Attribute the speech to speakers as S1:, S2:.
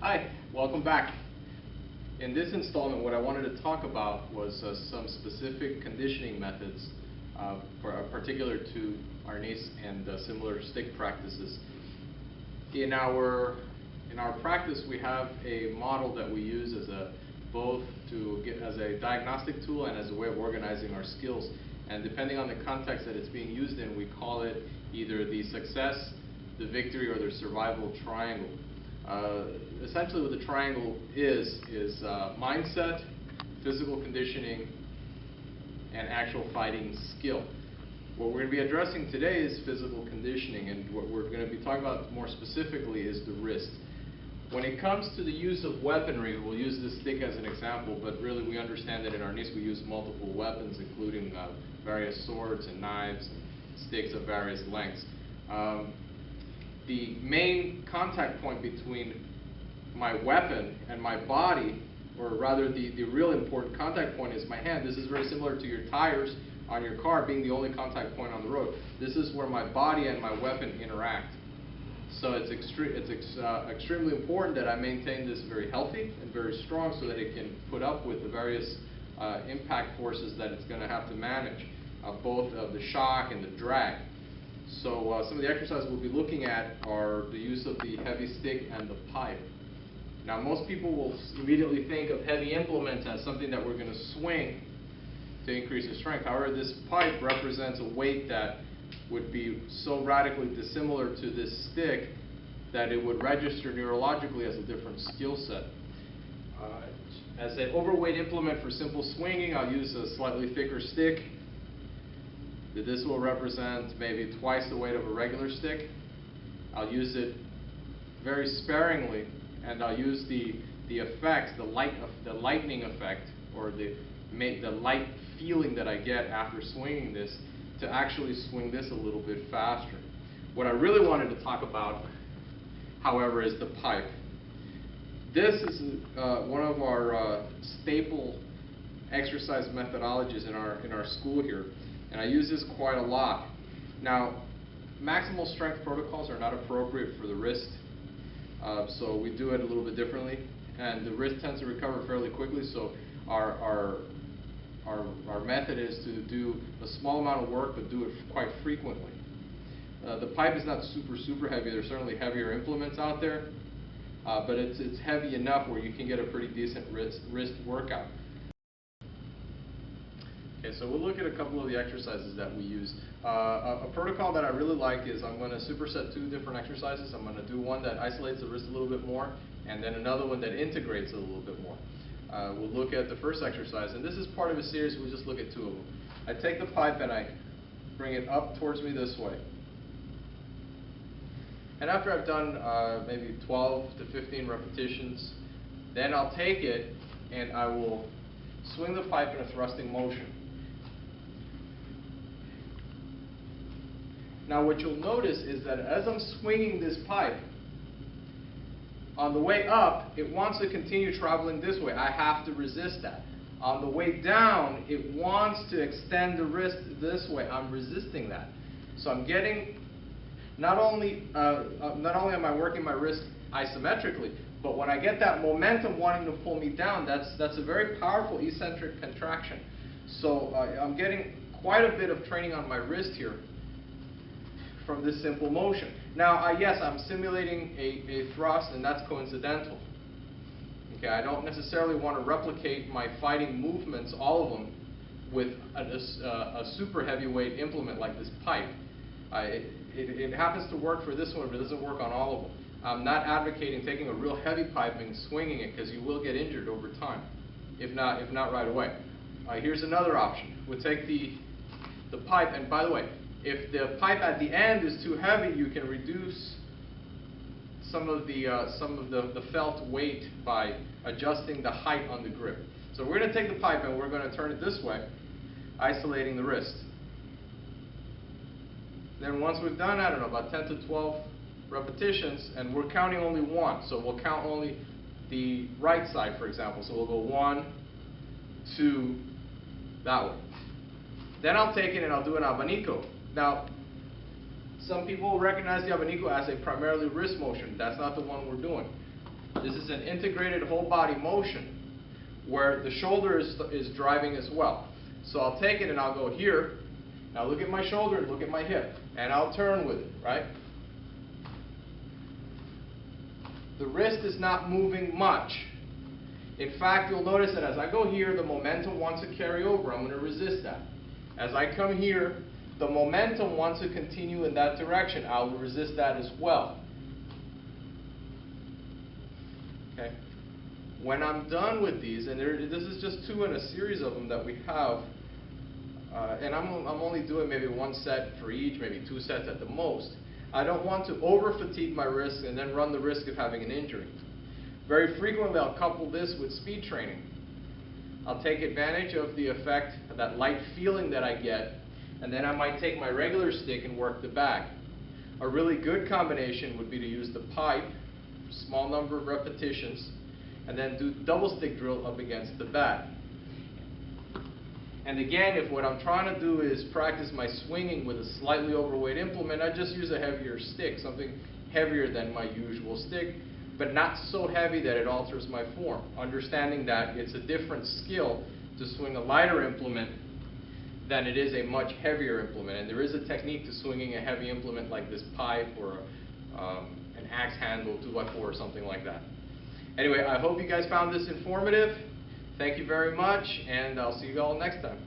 S1: Hi, welcome back. In this installment, what I wanted to talk about was some specific conditioning methods particular to Arnis and similar stick practices. In our practice, we have a model that we use as as a diagnostic tool and as a way of organizing our skills. And depending on the context that it's being used in, we call it either the success, the victory, or the survival triangle. Essentially what the triangle is mindset, physical conditioning, and actual fighting skill. What we're going to be addressing today is physical conditioning, and what we're going to be talking about more specifically is the wrist. When it comes to the use of weaponry, we'll use this stick as an example, but really we understand that in Arnis we use multiple weapons, including various swords and knives and sticks of various lengths. The main contact point between my weapon and my body, or rather the real important contact point, is my hand. This is very similar to your tires on your car being the only contact point on the road. This is where my body and my weapon interact. So it's extremely important that I maintain this very healthy and very strong so that it can put up with the various impact forces that it's going to have to manage, both of the shock and the drag. So some of the exercises we'll be looking at are the use of the heavy stick and the pipe. Now most people will immediately think of heavy implements as something that we're going to swing to increase the strength. However, this pipe represents a weight that would be so radically dissimilar to this stick that it would register neurologically as a different skill set. As an overweight implement for simple swinging, I'll use a slightly thicker stick. This will represent maybe twice the weight of a regular stick. I'll use it very sparingly, and I'll use the effects, the lightning effect, or the light feeling that I get after swinging this, to actually swing this a little bit faster. What I really wanted to talk about, however, is the pipe. This is one of our staple exercise methodologies in our school here, and I use this quite a lot. Now, maximal strength protocols are not appropriate for the wrist, so we do it a little bit differently, and the wrist tends to recover fairly quickly, so our method is to do a small amount of work but do it quite frequently. The pipe is not super heavy. There's certainly heavier implements out there, but it's heavy enough where you can get a pretty decent wrist workout. Okay, so we'll look at a couple of the exercises that we use. A protocol that I really like is I'm going to superset two different exercises. I'm going to do one that isolates the wrist a little bit more, and then another one that integrates it a little bit more. We'll look at the first exercise, and this is part of a series. We'll just look at two of them. I take the pipe and I bring it up towards me this way. And after I've done maybe 12 to 15 repetitions, then I'll take it and I will swing the pipe in a thrusting motion. Now what you'll notice is that as I'm swinging this pipe, on the way up, it wants to continue traveling this way. I have to resist that. On the way down, it wants to extend the wrist this way. I'm resisting that. So I'm getting, not only am I working my wrist isometrically, but when I get that momentum wanting to pull me down, that's a very powerful eccentric contraction. So I'm getting quite a bit of training on my wrist here from this simple motion. Now, yes, I'm simulating a thrust, and that's coincidental. Okay, I don't necessarily want to replicate my fighting movements, all of them, with a super heavyweight implement like this pipe. It happens to work for this one, but it doesn't work on all of them. I'm not advocating taking a real heavy pipe and swinging it, because you will get injured over time, if not right away. Here's another option. We'll take the pipe, and by the way, if the pipe at the end is too heavy, you can reduce some of the felt weight by adjusting the height on the grip. So we're going to take the pipe and we're going to turn it this way, isolating the wrist. Then once we've done, I don't know, about 10 to 12 repetitions, and we're counting only one, so we'll count only the right side, for example. So we'll go 1, 2, that way. Then I'll take it and I'll do an abanico. Now, some people recognize the abanico as a primarily wrist motion. That's not the one we're doing. This is an integrated whole body motion where the shoulder is driving as well. So I'll take it and I'll go here. Now look at my shoulder and look at my hip. And I'll turn with it, right? The wrist is not moving much. In fact, you'll notice that as I go here, the momentum wants to carry over. I'm going to resist that. As I come here, the momentum wants to continue in that direction. I will resist that as well. Okay. When I'm done with these, and this is just 2 in a series of them that we have, and I'm only doing maybe 1 set for each, maybe 2 sets at the most. I don't want to over-fatigue my wrist and then run the risk of having an injury. Very frequently, I'll couple this with speed training. I'll take advantage of the effect, of that light feeling that I get, and then I might take my regular stick and work the back. A really good combination would be to use the pipe, small number of repetitions, and then do double stick drill up against the bat. And again, if what I'm trying to do is practice my swinging with a slightly overweight implement, I just use a heavier stick, something heavier than my usual stick, but not so heavy that it alters my form. Understanding that it's a different skill to swing a lighter implement than it is a much heavier implement. And there is a technique to swinging a heavy implement like this pipe or an axe handle, 2x4 or something like that. Anyway, I hope you guys found this informative. Thank you very much, and I'll see you all next time.